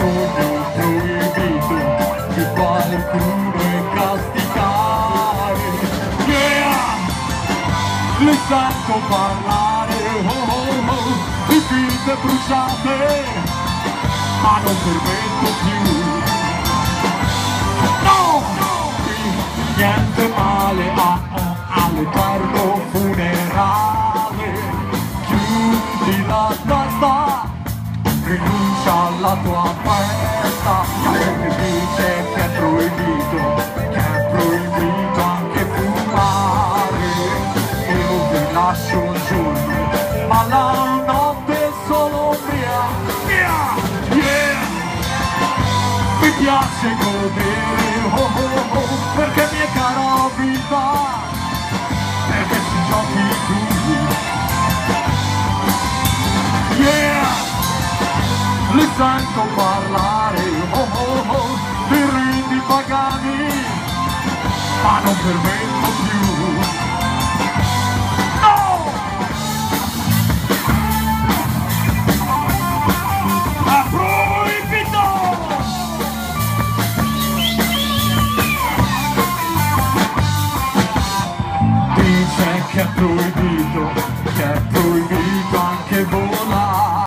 sogno proibito di qualcuno incasticare. Yeah! Le sento parlare, oh oh oh, di vite bruciate, ma non permetto più. No! Niente male all'eterno funerale. Chiudi la testa, rinuncia alla tua festa. La gente dice che è proibito anche fumare. Io vi lascio un giorno, ma la notte è solo mia. Yeah! Mi piace godere, oh oh oh, perché mi è cara vita, perché ci giochi tu. Yeah! Li sento parlare, oh oh oh, di riti pagani, ma non permetto più. No! È proibito! Dice che è proibito